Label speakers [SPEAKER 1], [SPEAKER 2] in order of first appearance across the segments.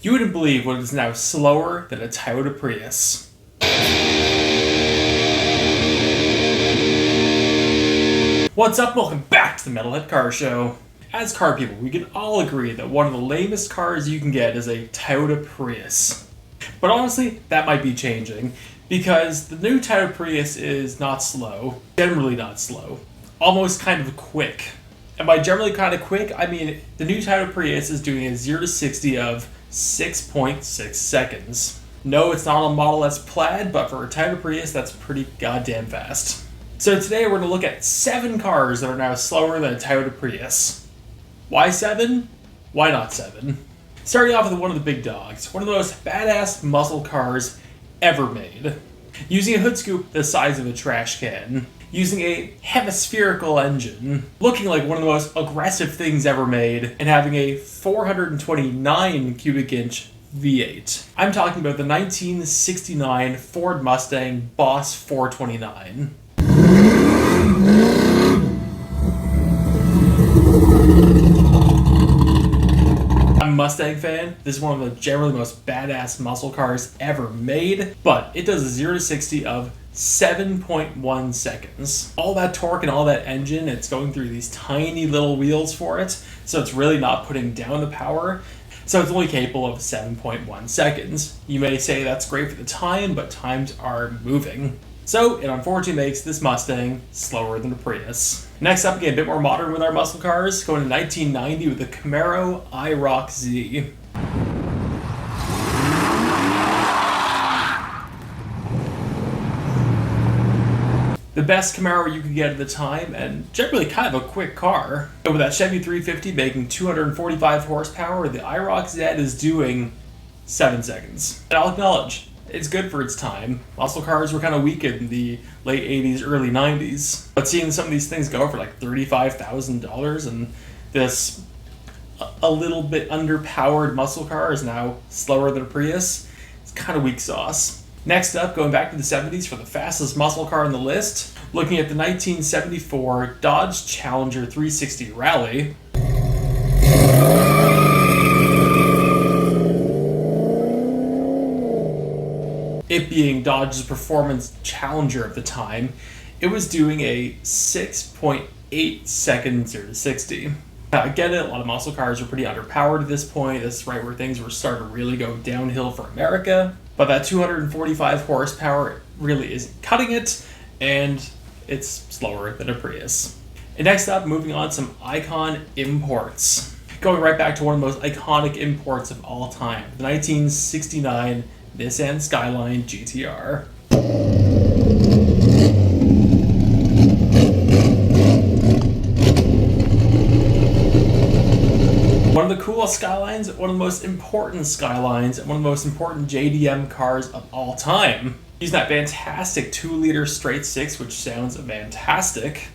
[SPEAKER 1] You wouldn't believe what is now slower than a Toyota Prius. What's up? Welcome back to the Metalhead Car Show. As car people, we can all agree that one of the lamest cars you can get is a Toyota Prius. But honestly, that might be changing, because the new Toyota Prius is not slow, generally not slow, almost kind of quick. And by generally kind of quick, I mean the new Toyota Prius is doing a 0 to 60 of 6.6 seconds. No, it's not a Model S Plaid, but for a Toyota Prius, that's pretty goddamn fast. So today we're going to look at 7 cars that are now slower than a Toyota Prius. Why 7? Why not 7? Starting off with one of the big dogs, one of the most badass muscle cars ever made. Using a hood scoop the size of a trash can. Using a hemispherical engine, looking like one of the most aggressive things ever made, and having a 429 cubic inch V8. I'm talking about the 1969 Ford Mustang Boss 429. I'm a Mustang fan. This is one of the generally most badass muscle cars ever made, but it does a 0 to 60 of 7.1 seconds. All that torque and all that engine, it's going through these tiny little wheels for it, so it's really not putting down the power. So it's only capable of 7.1 seconds. You may say that's great for the time, but times are moving. So it unfortunately makes this Mustang slower than the Prius. Next up, getting a bit more modern with our muscle cars, going to 1990 with the Camaro IROC Z. The best Camaro you could get at the time, and generally kind of a quick car. With that Chevy 350 making 245 horsepower, the IROC Z is doing 7 seconds. And I'll acknowledge, it's good for its time. Muscle cars were kind of weak in the late 80s, early 90s. But seeing some of these things go for like $35,000 and this a little bit underpowered muscle car is now slower than a Prius, it's kind of weak sauce. Next up, going back to the 70s for the fastest muscle car on the list, looking at the 1974 Dodge Challenger 360 Rally. It being Dodge's performance challenger of the time, it was doing a 6.8 second 0 to 60. I get it, a lot of muscle cars are pretty underpowered at this point. This is right where things were starting to really go downhill for America. But that 245 horsepower really isn't cutting it, and it's slower than a Prius. And next up, moving on, some icon imports. Going right back to one of the most iconic imports of all time, the 1969 Nissan Skyline GTR. One of the coolest Skylines, one of the most important Skylines, and one of the most important JDM cars of all time. Using that fantastic 2-liter straight 6, which sounds fantastic.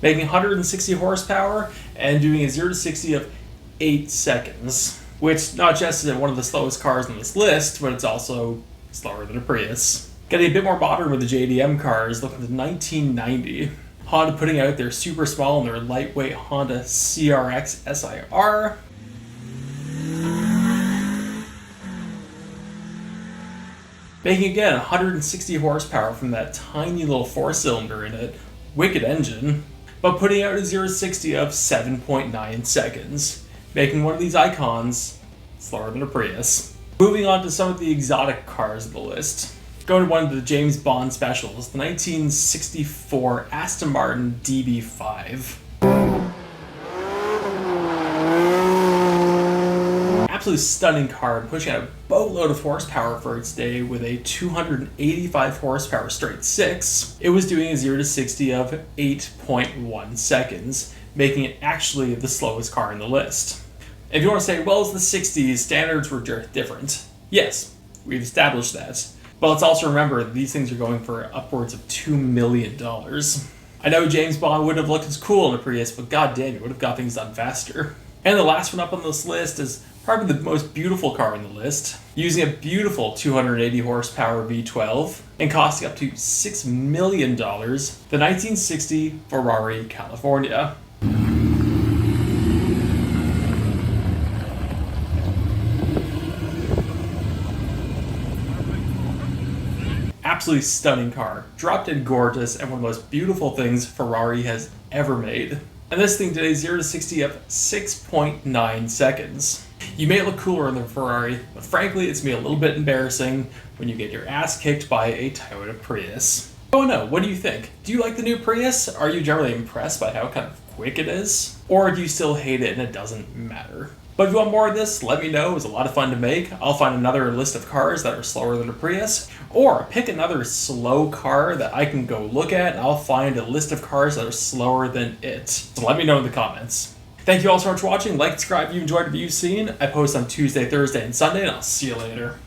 [SPEAKER 1] Making 160 horsepower and doing a 0 to 60 of 8 seconds. Which not just is one of the slowest cars on this list, but it's also slower than a Prius. Getting a bit more modern with the JDM cars, looking at 1990. Honda putting out their super small and their lightweight Honda CRX SIR. Making again 160 horsepower from that tiny little 4-cylinder in it. Wicked engine. But putting out a 0 to 60 of 7.9 seconds. Making one of these icons slower than a Prius. Moving on to some of the exotic cars on the list. Going to one of the James Bond specials, the 1964 Aston Martin DB5. Absolutely stunning car, pushing out a boatload of horsepower for its day with a 285 horsepower straight 6. It was doing a 0 to 60 of 8.1 seconds, making it actually the slowest car in the list. If you want to say, well, it's the 60s, standards were different. Yes, we've established that. But let's also remember these things are going for upwards of $2 million. I know James Bond wouldn't have looked as cool in a Prius, but goddamn, he would have got things done faster. And the last one up on this list is Probably the most beautiful car on the list, using a beautiful 280 horsepower V12 and costing up to $6 million, the 1960 Ferrari California. Absolutely stunning car, drop dead gorgeous, and one of the most beautiful things Ferrari has ever made. And this thing did a 0 to 60 up 6.9 seconds. You may look cooler in the Ferrari, but frankly it's going to be a little bit embarrassing when you get your ass kicked by a Toyota Prius. Oh no, what do you think? Do you like the new Prius? Are you generally impressed by how kind of quick it is? Or do you still hate it and it doesn't matter? But if you want more of this, let me know. It was a lot of fun to make. I'll find another list of cars that are slower than a Prius, or pick another slow car that I can go look at, and I'll find a list of cars that are slower than it. So let me know in the comments. Thank you all so much for watching. Like, subscribe if you enjoyed what you've seen. I post on Tuesday, Thursday, and Sunday, and I'll see you later.